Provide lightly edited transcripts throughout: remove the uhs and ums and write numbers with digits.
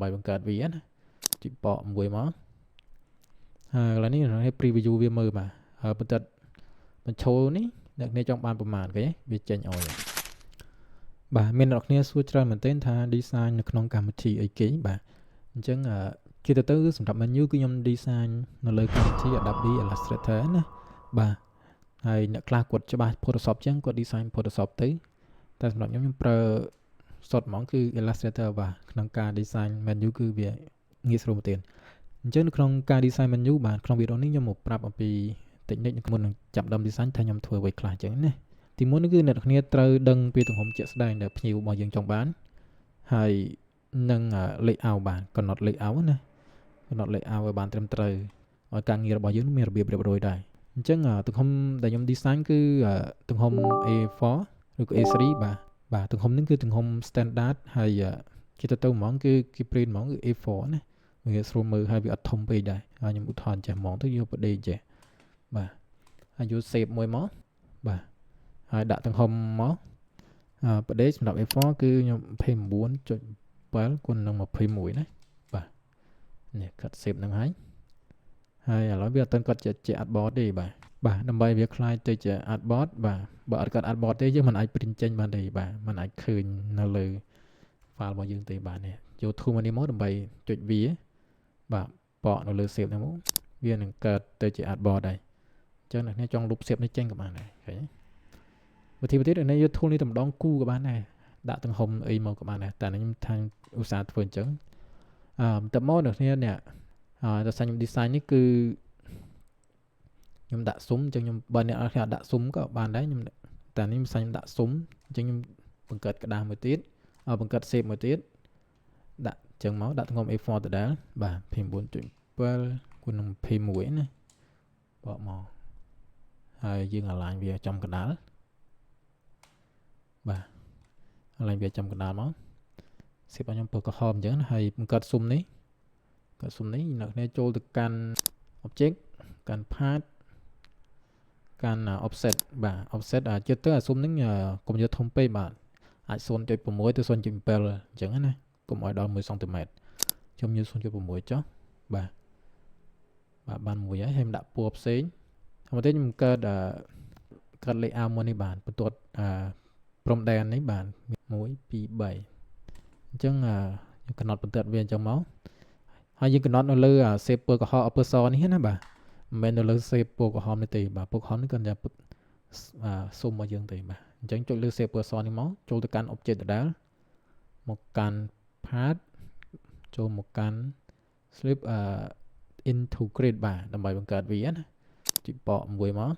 bàiបង្កើតវាណាជិះបកមួយមកហើយកន្លែងនេះឲ្យ preview វាមើលបាទហើយបន្តិចបញ្ចូលនេះអ្នកនេះចង់បានប្រមាណគេវាចេញឲ្យបាទមានអ្នកគ្នាសួរច្រើនមែនទែនថា design នៅក្នុងកម្មវិធីអីគេបាទអញ្ចឹងជាទៅសម្រាប់ menu គឺខ្ញុំ design នៅលើកម្មវិធី Adobe Illustrator ណាបាទហើយអ្នកខ្លះគាត់ច្បាស់ Photoshop ចឹងគាត់ design Photoshop ទៅតែសម្រាប់ខ្ញុំប្រើសុទ្ធហ្មងគឺ Illustrator បាទក្នុងការ design menu គឺវាងាយស្រួលមែនទែនអញ្ចឹងនៅក្នុងការ design menu បាទក្នុងវីដេអូនេះខ្ញុំមកប្រាប់អំពី technique មុននឹងចាប់ដើម design ថាខ្ញុំធ្វើអ្វីខ្លះអញ្ចឹងណាទីមួយនេះគឺអ្នកគ្នាត្រូវដឹងពីទំហំជាក់ស្ដែងដែលភ្ញៀវរបស់យើងចង់បានហើយនឹង layout បាទកំណត់ layout ណាកំណត់ layout ឲ្យបានត្រឹមត្រូវឲ្យការងាររបស់យើងមានរបៀបរៀបរយដែរអញ្ចឹងទំហំដែលខ្ញុំ design គឺទំហំ A4 ឬក៏ A3 បាទទំហំនេះគឺទំហំ standard ហើយជាទៅហ្មងគឺគេ print ហ្មងគឺ A4 ណាវាស្រួលមើលហើយវាអត់ធំពេកដែរហើយខ្ញុំឧទាហរណ៍ចេះហ្មងទៅយកប្រដេចេះបាទហើយយក shape មួយមកបាទហើយដាក់ទំហំមកប្រដេសម្រាប់ A4 គឺខ្ញុំ 29.7 គុណនឹង 21 ណាបាទនេះ cut shape ហ្នឹងហើយឥឡូវវាអត់ទាន់គាត់ជា artboard ទេបាទដើម្បីវាคล้ายទៅជា artboard បាទបើអត់គាត់ artboard ទេយើងមិនអាច print ចេញបានទេបាទមិនអាចឃើញនៅលើ file របស់យើងទេបាទនេះយក tool នេះមកដើម្បីចុចវាបាទបកនៅលើ shape ហ្នឹងមកវានឹងកើតទៅជា artboard ដែរអញ្ចឹងអ្នកចង់លុប shape នេះចេញក៏បានដែរឃើញវិធីទៀតនេះយក tool នេះតែម្ដងគូក៏បានដែរដាក់ទំហំអីមកក៏បានដែរតែខ្ញុំថាឧស្សាហ៍ធ្វើអញ្ចឹងតែមកអ្នកគ្នានេះតែខ្ញុំ design នេះគឺខ្ញុំដាក់ស៊ុំអញ្ចឹងខ្ញុំបើអ្នកខ្លះដាក់ស៊ុំក៏បានដែរខ្ញុំតែនេះខ្ញុំដាក់ស៊ុំអញ្ចឹងខ្ញុំបង្កើតក្តារមួយទៀតបង្កើត shape មួយទៀតដាក់អញ្ចឹងមកដាក់ទំហំ A4 ដដែលបាទ 29.7 គុណនឹង 21 ណាបកមកហើយយើង align វាចំកណ្ដាលបាទ align វាចំកណ្ដាលមក shape របស់ខ្ញុំពណ៌ក្រហមអញ្ចឹងហើយបង្កើតស៊ុំនេះអ្នកគ្នាចូលទៅកាន់ object កាន់ path កាន់ offset បាទ offset ជិតទៅស៊ុំហ្នឹងកុំយកធំពេកបាទអាច 0.6 ទៅ 0.7 អញ្ចឹងណាកុំឲ្យដល់ 1 សង់ទីម៉ែត្រខ្ញុំយក 0.6 ចុះបាទបានមួយហើយខ្ញុំដាក់ពណ៌ផ្សេងហើយទៅខ្ញុំកើត layout មួយនេះបាទបន្ទាត់ព្រំដែននេះបាទ1 2 3អញ្ចឹងយើងកំណត់បន្ទាត់វាអញ្ចឹងមកហើយយើងកំណត់នៅលើ shape ពណ៌ក្រហមពណ៌សនេះណាបាទមិនមែននៅលើ shape ពណ៌ក្រហមនេះទេបាទពណ៌ក្រហមនេះគាត់តែស៊ុំមកយើងទេបាទអញ្ចឹងចុចលើ shape ពណ៌សនេះមកចូលទៅកាន់ object ដដែលមកកាន់ path ចូលមកកាន់ slip into grid បាទដើម្បីបង្កើតវាណាជិះបកមួយមក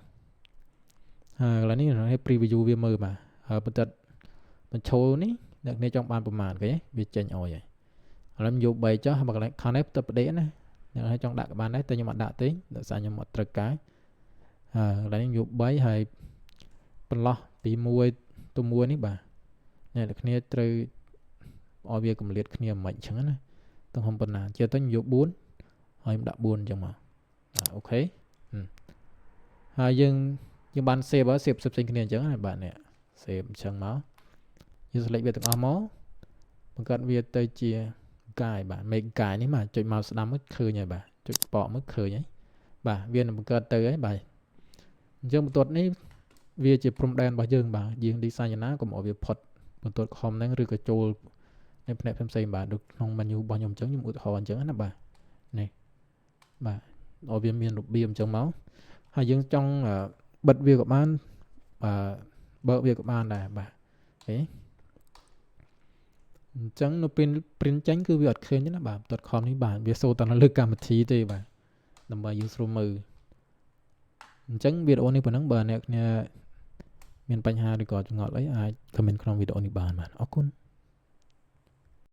ហើយកន្លែងនេះឲ្យ preview វាមើលបាទហើយបន្តិចបញ្ចូលនេះអ្នកនេះចង់បានប្រមាណគេវាចេញឲ្យហើយឥឡូវខ្ញុំយក3ចុះបើកន្លែងខាងនេះទៅប្រដេណាអ្នកនេះចង់ដាក់ក៏បានដែរតែខ្ញុំអត់ដាក់ទេដោយសារខ្ញុំអត់ត្រូវការកន្លែងនេះយក3ហើយបន្លោះពី1ទៅ1នេះបាទអ្នកគ្នាត្រូវឲ្យវាកម្រិតគ្នាមិនអញ្ចឹងណាទំហំប៉ុណ្ណាជាទៅខ្ញុំយក4ហើយខ្ញុំដាក់4អញ្ចឹងមកអូខេហើយយើងបាន save ផ្សេងគ្នាអញ្ចឹងបាទនេះ save អញ្ចឹងមកយើង select វាទាំងអស់មកបង្កើតវាទៅជា guide បាទ make guide នេះបាទចុចមកស្ដាំមកឃើញហើយបាទចុចបកមកឃើញហើយបាទវានឹងបង្កើតទៅហើយបាទអញ្ចឹងបន្ទាត់នេះវាជាព្រំដែនរបស់យើងបាទយើង design យ៉ាងណាកុំឲ្យវាផុតបន្ទាត់ខំហ្នឹងឬក៏ចូលនៅផ្នែកផ្សេងបាទក្នុង menu របស់ខ្ញុំអញ្ចឹងខ្ញុំឧទាហរណ៍អញ្ចឹងណាបាទនេះបាទឲ្យវាមានរបៀបអញ្ចឹងមកហើយយើងចង់បិទវាក៏បានបើកវាក៏បានដែរបាទអូអញ្ចឹងនៅពេល print ចេញគឺវាអត់ឃើញទេណាបាទបន្ទាត់ខំនេះបាទវាសូត្រតែនៅលើកម្មវិធីទេបាទដើម្បីយើងស្រួលមើលអញ្ចឹងវីដេអូនេះប៉ុណ្ណឹងបើអ្នកមានបញ្ហាឬក៏ចម្ងល់អីអាច comment ក្នុងវីដេអូនេះបានបាទអរគុណ